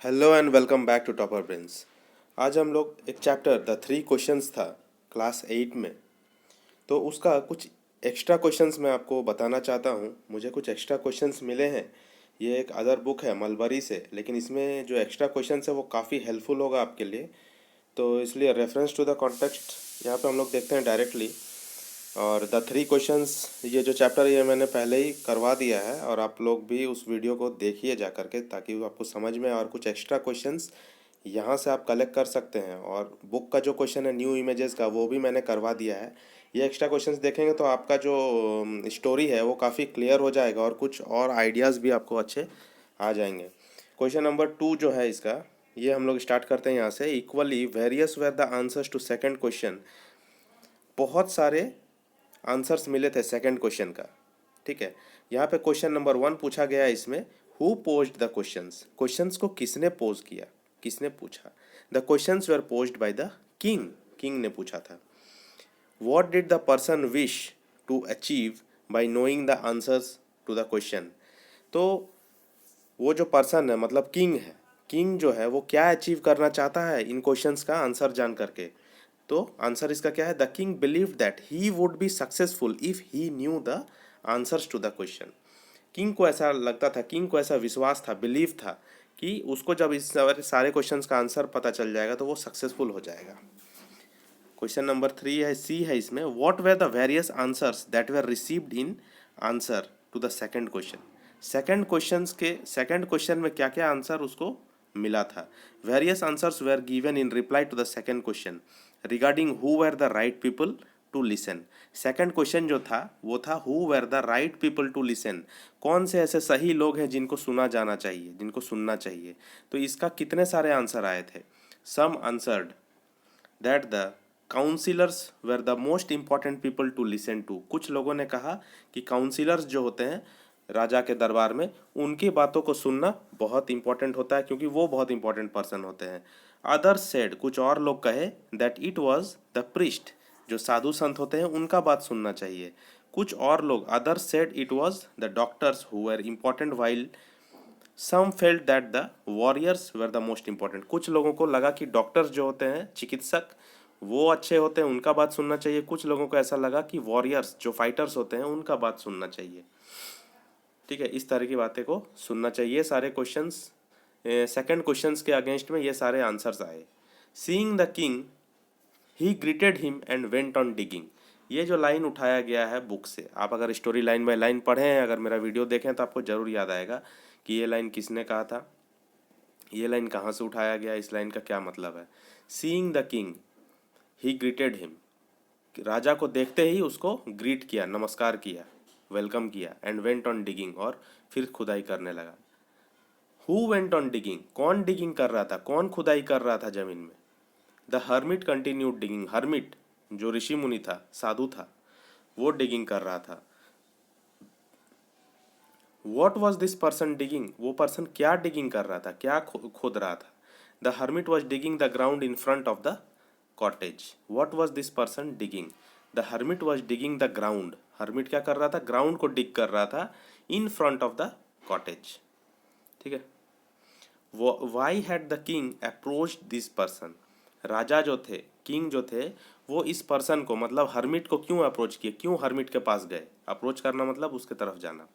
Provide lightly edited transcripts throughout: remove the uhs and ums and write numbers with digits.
Hello and welcome back to topper brains. आज हम लोग एक चैप्टर द थ्री क्वेश्चंस था क्लास 8 में। तो उसका कुछ एक्स्ट्रा क्वेश्चंस मैं आपको बताना चाहता हूँ। मुझे कुछ एक्स्ट्रा क्वेश्चंस मिले हैं। ये एक अदर बुक है मलबरी से, लेकिन इसमें जो एक्स्ट्रा क्वेश्चंस है वो काफ़ी हेल्पफुल होगा आपके लिए। तो इसलिए रेफरेंस टू द कॉन्टेक्स्ट यहाँ पे हम लोग देखते हैं डायरेक्टली। और द थ्री क्वेश्चंस, ये जो चैप्टर ये मैंने पहले ही करवा दिया है, और आप लोग भी उस वीडियो को देखिए जा करके, ताकि वो आपको समझ में आए। और कुछ एक्स्ट्रा क्वेश्चंस यहाँ से आप कलेक्ट कर सकते हैं। और बुक का जो क्वेश्चन है न्यू इमेजेस का, वो भी मैंने करवा दिया है। ये एक्स्ट्रा क्वेश्चंस देखेंगे तो आपका जो स्टोरी है वो काफ़ी क्लियर हो जाएगा, और कुछ और आइडियाज़ भी आपको अच्छे आ जाएंगे। क्वेश्चन नंबर 2 जो है इसका, ये हम लोग स्टार्ट करते हैं यहाँ से। Equally various were the answers to second question. बहुत सारे आंसर्स मिले थे सेकंड क्वेश्चन का। ठीक है, यहाँ पे क्वेश्चन नंबर 1 पूछा गया है इसमें, who posed the questions. Questions को किसने पोज किया, किसने पूछा। The questions were posed by the king, king ने पूछा था। What did the person wish to achieve by knowing the answers to the question. तो वो जो पर्सन है मतलब किंग है, किंग जो है वो क्या अचीव करना चाहता है इन क्वेश्चंस का आंसर जान करके। तो आंसर इसका क्या है, the king believe that he would be successful if he knew the answers to the question. King को ऐसा लगता था, किंग को ऐसा विश्वास था, बिलीव था कि उसको जब इस सारे क्वेश्चंस का आंसर पता चल जाएगा तो वो सक्सेसफुल हो जाएगा। क्वेश्चन नंबर 3 है, सी है इसमें, what were the various answers that were received in answer to the second question. Second question में क्या क्या आंसर उसको मिला था। Various answers were given in reply to the second question regarding who were the right people to listen. Second question जो था वो था who were the right people to listen. कौन से ऐसे सही लोग हैं जिनको सुना जाना चाहिए, जिनको सुनना चाहिए। तो इसका कितने सारे आंसर आए थे। Some answered that the counsellors were the most important people to listen to. कुछ लोगों ने कहा कि काउंसिलर्स जो होते हैं राजा के दरबार में, उनकी बातों को सुनना बहुत इंपॉर्टेंट होता है, क्योंकि वो बहुत इंपॉर्टेंट पर्सन होते हैं। अदर्स सेड, कुछ और लोग कहे, that it was the priest, जो साधु संत होते हैं उनका बात सुनना चाहिए। कुछ और लोग, others said it was the doctors who were important, while some felt that the warriors were the most important. कुछ लोगों को लगा कि डॉक्टर्स जो होते हैं, चिकित्सक, वो अच्छे होते हैं, उनका बात सुनना चाहिए। कुछ लोगों को ऐसा लगा कि वॉरियर्स जो फाइटर्स होते हैं उनका बात सुनना चाहिए। ठीक है, इस तरह की बातें को सुनना चाहिए। सारे क्वेश्चंस सेकंड क्वेश्चंस के अगेंस्ट में ये सारे आंसर्स आए। Seeing the king he greeted him and went on digging. ये जो लाइन उठाया गया है बुक से, आप अगर स्टोरी लाइन बाय लाइन पढ़े हैं, अगर मेरा वीडियो देखें तो आपको जरूर याद आएगा कि ये लाइन किसने कहा था, ये लाइन कहाँ से उठाया गया, इस लाइन का क्या मतलब है। Seeing the king he greeted him, राजा को देखते ही उसको ग्रीट किया, नमस्कार किया, वेलकम किया। एंड वेंट ऑन डिगिंग, और फिर खुदाई करने लगा। हु वेंट ऑन डिगिंग, कौन डिगिंग कर रहा था, कौन खुदाई कर रहा था जमीन में। The hermit continued digging, hermit जो ऋषि मुनि था, साधु था, वो डिगिंग कर रहा था। What was this person digging, वो पर्सन क्या डिगिंग कर रहा था, क्या खोद रहा था। The hermit was digging the ground in front of the cottage. What was this person digging, the hermit was digging the ground. Hermit क्या कर रहा था, ग्राउंड को डिग कर रहा था, in front of the cottage. ठीक है, why had the king approach this person. राजा जो थे, किंग जो थे, वो इस पर्सन को मतलब हर्मिट को क्यों अप्रोच किए, क्यों हर्मिट के पास गए। अप्रोच करना मतलब उसके तरफ जाना।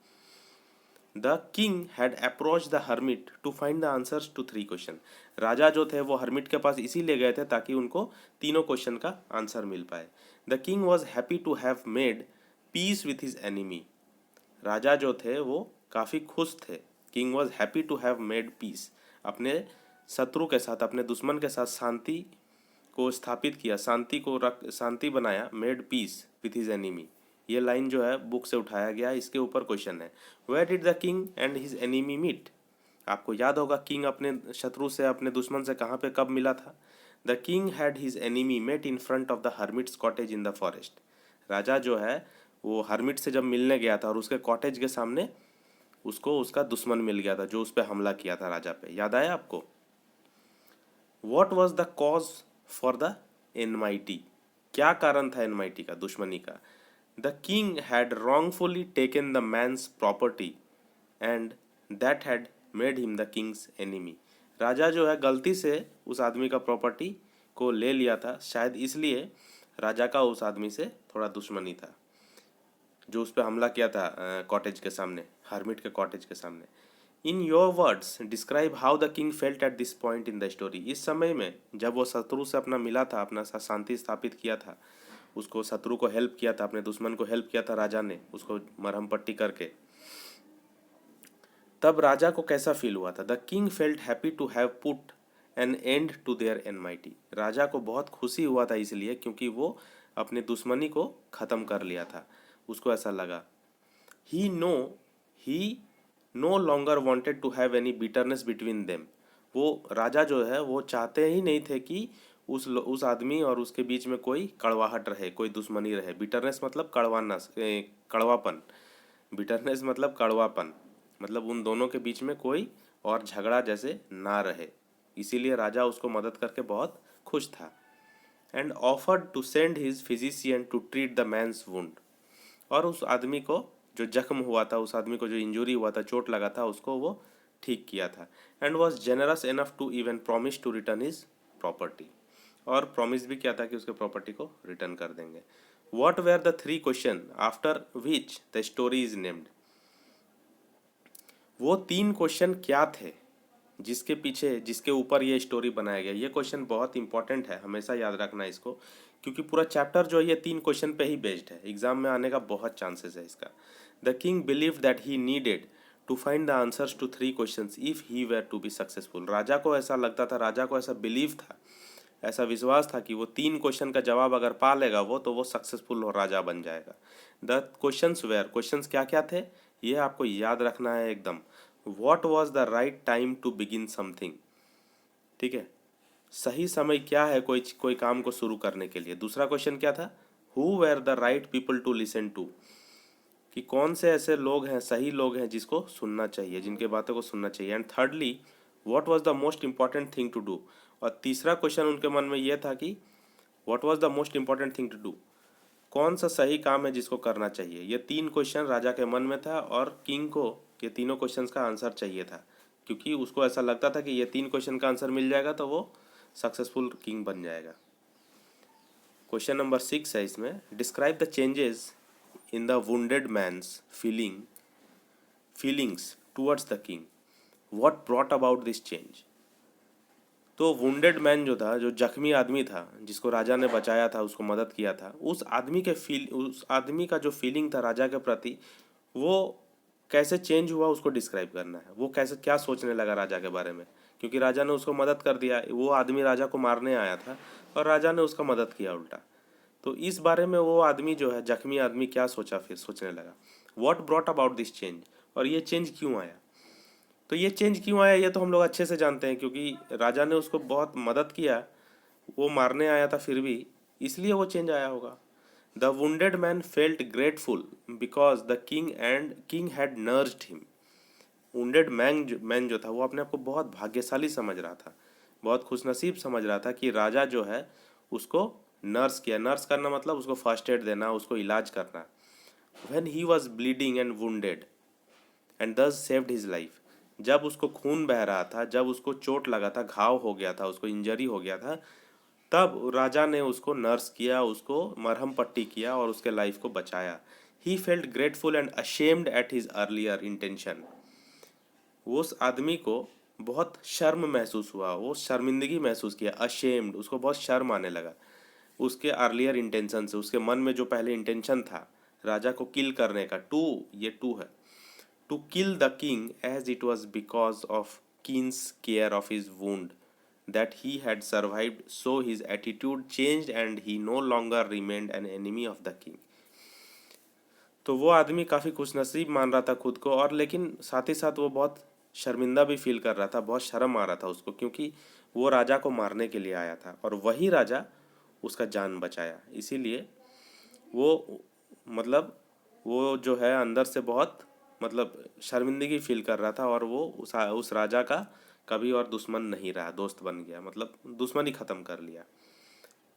The king had approach the hermit to find the answers to three questions. राजा जो थे वो हर्मिट के पास इसीलिए गए थे ताकि उनको तीनों क्वेश्चन का आंसर मिल पाए। The king was happy to have made peace with his enemy. राजा जो थे वो काफ़ी खुश थे। King was happy to have made peace, अपने शत्रु के साथ, अपने दुश्मन के साथ शांति को स्थापित किया, शांति को रख, शांति बनाया। Made peace with his enemy, ये लाइन जो है बुक से उठाया गया, इसके ऊपर क्वेश्चन है। Where did the king and his enemy meet. आपको याद होगा किंग अपने शत्रु से, अपने दुश्मन से कहाँ पे कब मिला था। The king had his enemy met in front of the hermit's cottage in the forest. राजा जो है वो हर्मिट से जब मिलने गया था और उसके कॉटेज के सामने उसको उसका दुश्मन मिल गया था जो उस पर हमला किया था राजा पे। याद आया आपको। What was the cause for the enmity, क्या कारण था एनमाइटी का, दुश्मनी का। The king had wrongfully taken the man's property and that had made him the king's enemy. राजा जो है गलती से उस आदमी का प्रॉपर्टी को ले लिया था, शायद इसलिए राजा का उस आदमी से थोड़ा दुश्मनी था जो उस पर हमला किया था कॉटेज के सामने, हर्मिट के कॉटेज के सामने। In your words describe how the king felt at this point in the story. इस समय में जब वो शत्रु से अपना मिला था, अपना शांति स्थापित किया था, उसको शत्रु को हेल्प किया था, अपने दुश्मन को हेल्प किया था राजा ने उसको मरहम पट्टी करके, तब राजा को कैसा फील हुआ था? The king felt happy to have put an end to their enmity. राजा को बहुत खुशी हुआ था इसलिए क्योंकि वो अपने दुश्मनी को ख़त्म कर लिया था। उसको ऐसा लगा he knew he no longer wanted to have any bitterness between them. वो राजा जो है वो चाहते ही नहीं थे कि उस आदमी और उसके बीच में कोई कड़वाहट रहे, कोई दुश्मनी रहे। बिटरनेस मतलब कड़वापन। बिटरनेस मतलब कड़वापन, मतलब उन दोनों के बीच में कोई और झगड़ा जैसे ना रहे। इसीलिए राजा उसको मदद करके बहुत खुश था। And offered to send his physician to treat the man's wound. और उस आदमी को जो जख्म हुआ था, उस आदमी को जो इंजरी हुआ था, चोट लगा था, उसको वो ठीक किया था। And was generous enough to even promise to return his property. और प्रॉमिस भी किया था कि उसके प्रॉपर्टी को रिटर्न कर देंगे। What were the 3 question after which the story is named. वो 3 क्वेश्चन क्या थे जिसके पीछे, जिसके ऊपर ये स्टोरी बनाया गया? ये क्वेश्चन बहुत इंपॉर्टेंट है, हमेशा याद रखना इसको, क्योंकि पूरा चैप्टर जो है ये 3 क्वेश्चन पे ही बेस्ड है। एग्जाम में आने का बहुत चांसेस है इसका। The king believe that he needed to find the answers to 3 questions if he were to be successful. राजा को ऐसा लगता था, राजा को ऐसा बिलीव था, ऐसा विश्वास था कि वो 3 क्वेश्चन का जवाब अगर पा लेगा वो, तो वो सक्सेसफुल और राजा बन जाएगा। द क्वेश्चंस वेयर, क्वेश्चंस क्या क्या थे ये आपको याद रखना है एकदम। What was the right time to begin something, ठीक है, सही समय क्या है कोई काम को शुरू करने के लिए। दूसरा क्वेश्चन क्या था? Who were the right people to listen to, कि कौन से ऐसे लोग हैं, सही लोग हैं जिसको सुनना चाहिए, जिनके बातों को सुनना चाहिए। And thirdly what was the most important thing to do. और तीसरा क्वेश्चन उनके मन में यह था कि what was the most important thing to do, कौन सा सही काम है जिसको करना चाहिए। ये 3 क्वेश्चन राजा के मन में था और किंग को ये तीनों क्वेश्चंस का आंसर चाहिए था, क्योंकि उसको ऐसा लगता था कि ये 3 क्वेश्चन का आंसर मिल जाएगा तो वो सक्सेसफुल किंग बन जाएगा। क्वेश्चन नंबर 6 है इसमें, describe the changes in the wounded man's feelings towards the king, what brought about this change. तो वुंडेड मैन जो था, जो जख्मी आदमी था जिसको राजा ने बचाया था, उसको मदद किया था, उस आदमी का जो फीलिंग था राजा के प्रति, वो कैसे चेंज हुआ उसको डिस्क्राइब करना है। वो कैसे, क्या सोचने लगा राजा के बारे में, क्योंकि राजा ने उसको मदद कर दिया। वो आदमी राजा को मारने आया था और राजा ने उसका मदद किया उल्टा। तो इस बारे में वो आदमी जो है, जख्मी आदमी, क्या सोचा, फिर सोचने लगा what brought about this change, और ये चेंज क्यों आया। तो ये चेंज क्यों आया ये तो हम लोग अच्छे से जानते हैं, क्योंकि राजा ने उसको बहुत मदद किया, वो मारने आया था फिर भी, इसलिए वो चेंज आया होगा। The wounded man felt grateful because the king had nursed him. Wounded man जो था वो अपने आप को बहुत भाग्यशाली समझ रहा था, बहुत खुशनसीब समझ रहा था कि राजा जो है उसको नर्स किया। नर्स करना मतलब उसको फर्स्ट एड देना, उसको इलाज करना। When he was bleeding and wounded and दस सेव्ड हिज लाइफ। जब उसको खून बह रहा था, जब उसको चोट लगा था, घाव हो गया था, उसको इंजरी हो गया था, तब राजा ने उसको नर्स किया, उसको मरहम पट्टी किया और उसके लाइफ को बचाया। He felt grateful and ashamed at his earlier intention. उस आदमी को बहुत शर्म महसूस हुआ, वो शर्मिंदगी महसूस किया, अशेम्ड, उसको बहुत शर्म आने लगा उसके अर्लियर इंटेंशन से। उसके मन में जो पहले इंटेंशन था राजा को किल करने का, ये टू है, to kill the king, as it was because of king's care of his wound that he had survived, so his attitude changed and he no longer remained an enemy of the king। तो वो आदमी काफ़ी खुशनसीब मान रहा था खुद को, और लेकिन साथ ही साथ वो बहुत शर्मिंदा भी फील कर रहा था, बहुत शर्म आ रहा था उसको, क्योंकि वो राजा को मारने के लिए आया था और वही राजा उसका जान बचाया। इसीलिए वो, मतलब वो जो है अंदर से बहुत, मतलब शर्मिंदगी फील कर रहा था, और वो उस राजा का कभी और दुश्मन नहीं रहा, दोस्त बन गया, मतलब दुश्मनी ख़त्म कर लिया।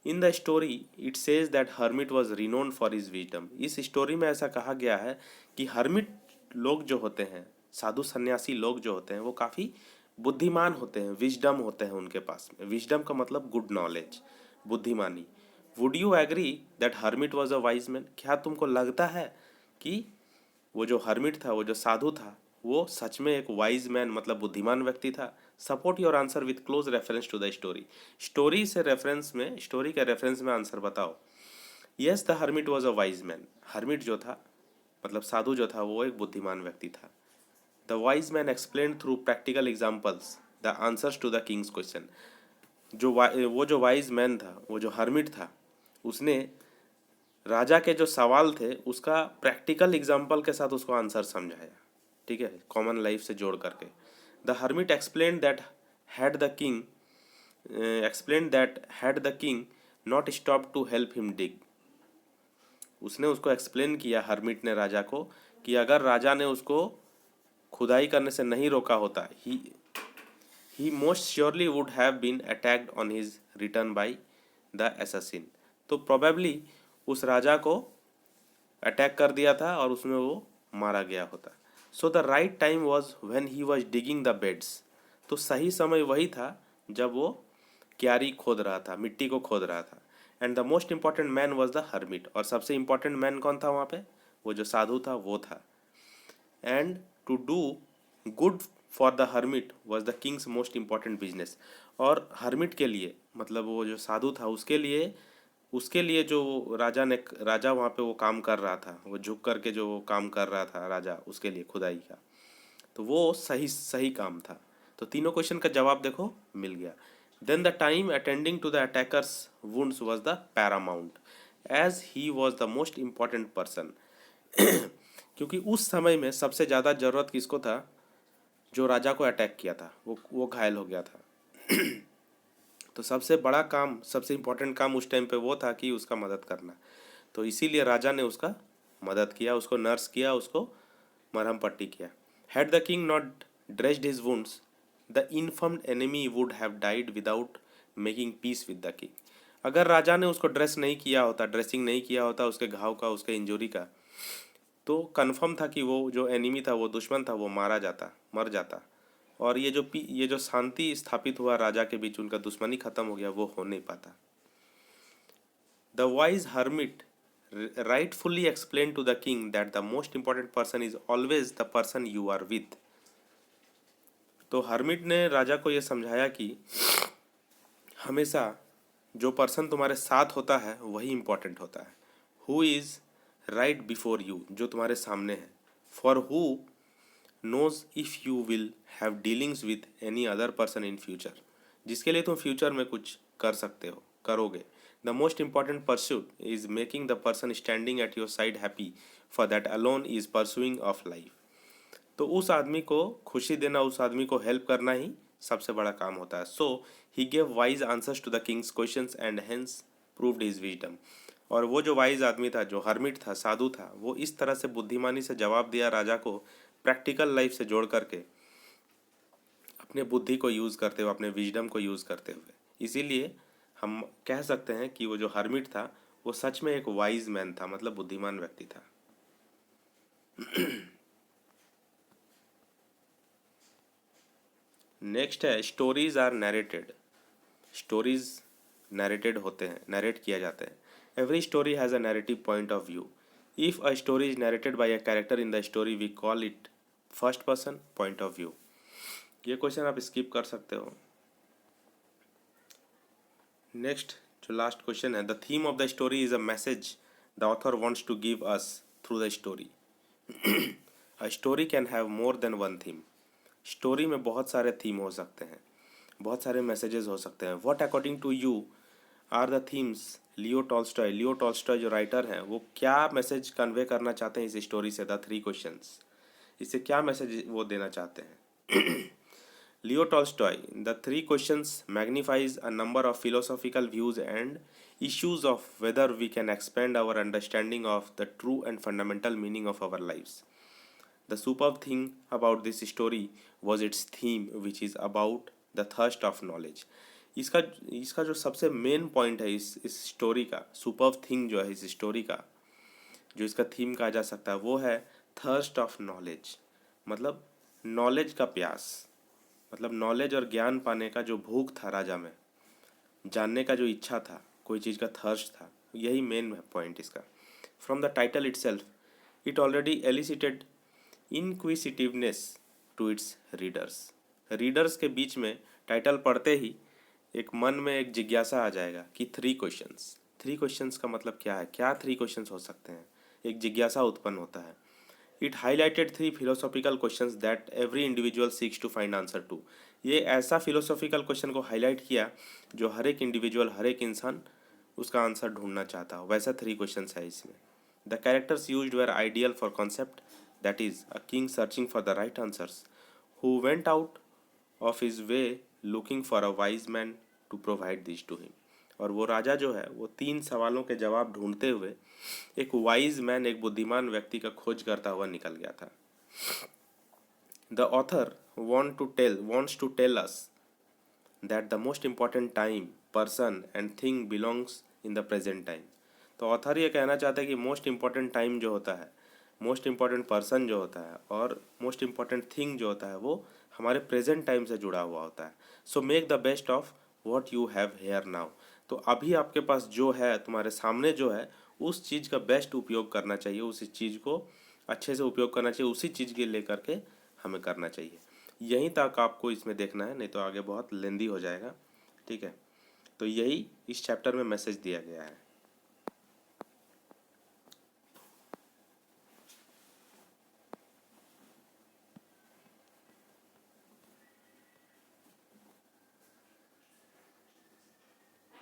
इन the story it says that hermit was renowned for his wisdom. इस स्टोरी में ऐसा कहा गया है कि हर्मिट लोग जो होते हैं, साधु सन्यासी लोग जो होते हैं, वो काफ़ी बुद्धिमान होते हैं, विजडम होते हैं उनके पास में। विजडम का मतलब गुड नॉलेज, बुद्धिमानी। Would you agree that hermit was a wise man? क्या तुमको लगता है कि वो जो हर्मिट था, वो जो साधु था, वो सच में एक वाइज मैन मतलब बुद्धिमान व्यक्ति था? Support your answer with close reference to the story. Story से रेफरेंस में, स्टोरी के रेफरेंस में आंसर बताओ। Yes the hermit was a wise man. Hermit जो था मतलब साधु जो था वो एक बुद्धिमान व्यक्ति था। The wise man explain through practical examples the answers to the king's question. वो जो वाइज मैन था, वो जो हर्मिट था, उसने राजा के जो सवाल थे उसका प्रैक्टिकल एग्जाम्पल के साथ उसको आंसर समझाया, ठीक है, कॉमन लाइफ से जोड़ करके। The hermit had the king explain that had the king not stop to help him dig. उसने उसको एक्सप्लेन किया, हर्मिट ने राजा को, कि अगर राजा ने उसको खुदाई करने से नहीं रोका होता, he most surely would have been attacked on his return by the assassin. तो प्रोबेबली उस राजा को अटैक कर दिया था और उसमें वो मारा गया होता। So the right time was when he was digging the beds. तो सही समय वही था जब वो क्यारी खोद रहा था, मिट्टी को खोद रहा था। And the most important man was the hermit. और सबसे इंपॉर्टेंट मैन कौन था वहाँ पे? वो जो साधु था वो था। And to do good for the hermit was the king's most important business. और हर्मिट के लिए मतलब वो जो साधु था उसके लिए जो राजा वहाँ पे वो काम कर रहा था, वो झुक करके जो वो काम कर रहा था राजा, उसके लिए खुदाई का, तो वो सही सही काम था। तो तीनों क्वेश्चन का जवाब देखो मिल गया। Then the time attending to the attacker's wounds was the paramount as he was the most important person. क्योंकि उस समय में सबसे ज़्यादा ज़रूरत किसको था? जो राजा को अटैक किया था वो घायल हो गया था। तो सबसे बड़ा काम, सबसे इम्पोर्टेंट काम उस टाइम पे वो था कि उसका मदद करना। तो इसीलिए राजा ने उसका मदद किया, उसको नर्स किया, उसको मरहम पट्टी किया। Had the king not dressed his wounds the informed enemy would have died without making peace with the king. अगर राजा ने उसको ड्रेस नहीं किया होता, ड्रेसिंग नहीं किया होता उसके घाव का, उसके इंजरी का, तो कन्फर्म था कि वो जो एनिमी था, वो दुश्मन था, वो मर जाता। और ये जो शांति स्थापित हुआ राजा के बीच, उनका दुश्मनी खत्म हो गया, वो हो नहीं पाता। The wise hermit rightfully explained to the king that the most important person is always the person you are with। तो हर्मिट ने राजा को यह समझाया कि हमेशा जो पर्सन तुम्हारे साथ होता है वही इंपॉर्टेंट होता है। Who is right before you, जो तुम्हारे सामने है। For who knows if you will have dealings with any other person in future, जिसके लिए तुम फ्यूचर में कुछ कर सकते हो, करोगे। The most important pursuit is making the person standing at your side happy, for that alone is pursuing of life. तो उस आदमी को खुशी देना, उस आदमी को हेल्प करना ही सबसे बड़ा काम होता है। So he gave wise answers to the king's questions and hence proved his wisdom. और वो जो वाइज आदमी था, जो हर्मिट था, साधु था, वो इस तरह से बुद्धिमानी से जवाब दिया राजा को, प्रैक्टिकल लाइफ से जोड़ करके, अपने बुद्धि को यूज़ करते हुए, अपने विजडम को यूज़ करते हुए। इसीलिए हम कह सकते हैं कि वो जो हर्मिट था वो सच में एक वाइज मैन था, मतलब बुद्धिमान व्यक्ति था। नेक्स्ट है stories are narrated. Stories narrated होते हैं, नैरेट किया जाता है। Every story has a narrative point of view. If a story is narrated by a character in the story we call it first person point of view. ये question आप skip कर सकते हो। नेक्स्ट जो last question है, the theme of the story is a message the author wants to give us through the story. A story can have more than one theme. Story में बहुत सारे theme हो सकते हैं, बहुत सारे मैसेजेस हो सकते हैं। What according to you are the themes? Leo Tolstoy जो राइटर हैं, वो क्या मैसेज कन्वे करना चाहते हैं इस स्टोरी से? द थ्री क्वेश्चंस, इससे क्या मैसेज वो देना चाहते हैं? Leo Tolstoy, the three questions magnifies a number of philosophical views and issues of whether we can expand our understanding of the true and fundamental meaning of our lives. The superb thing about this story was its theme, which is about the thirst of knowledge. इसका इसका जो सबसे main point है इस story का, superb thing जो है इस स्टोरी का, जो इसका थीम कहा जा सकता है, वो है थर्स्ट ऑफ नॉलेज, मतलब नॉलेज का प्यास। मतलब नॉलेज और ज्ञान पाने का जो भूख था राजा में, जानने का जो इच्छा था, कोई चीज़ का थर्स्ट था, यही मेन पॉइंट इसका। From the title itself it already elicited inquisitiveness to its readers. Readers के बीच में टाइटल पढ़ते ही एक मन में एक जिज्ञासा आ जाएगा कि थ्री क्वेश्चंस का मतलब क्या है, क्या थ्री क्वेश्चंस हो सकते हैं, एक जिज्ञासा उत्पन्न होता है। It highlighted three philosophical questions that every individual seeks to find answer to. ये ऐसा फिलोसॉफिकल क्वेश्चन को हाईलाइट किया जो हर एक इंडिविजुअल, हर एक इंसान उसका आंसर ढूंढना चाहता हो, वैसा थ्री क्वेश्चंस है इसमें। The characters used were ideal for concept, that is a king searching for the right answers who went out of his way looking for a wise man to provide this to him. और वो राजा जो है वो तीन सवालों के जवाब ढूंढते हुए एक वाइज मैन, एक बुद्धिमान व्यक्ति का खोज करता हुआ निकल गया था। The author wants to tell us that the most important time, person and thing belongs in the present time। तो ऑथर ये कहना चाहता है कि मोस्ट इम्पॉर्टेंट टाइम जो होता है, मोस्ट इम्पॉर्टेंट पर्सन जो होता है और मोस्ट इम्पॉर्टेंट थिंग जो होता है वो हमारे प्रेजेंट टाइम से जुड़ा हुआ होता है। So make the best of what you have here now. तो अभी आपके पास जो है, तुम्हारे सामने जो है, उस चीज़ का बेस्ट उपयोग करना चाहिए, उसी चीज़ को अच्छे से उपयोग करना चाहिए, उसी चीज़ के लेकर के हमें करना चाहिए। यहीं तक आपको इसमें देखना है, नहीं तो आगे बहुत लेंदी हो जाएगा। ठीक है, तो यही इस चैप्टर में मैसेज दिया गया है।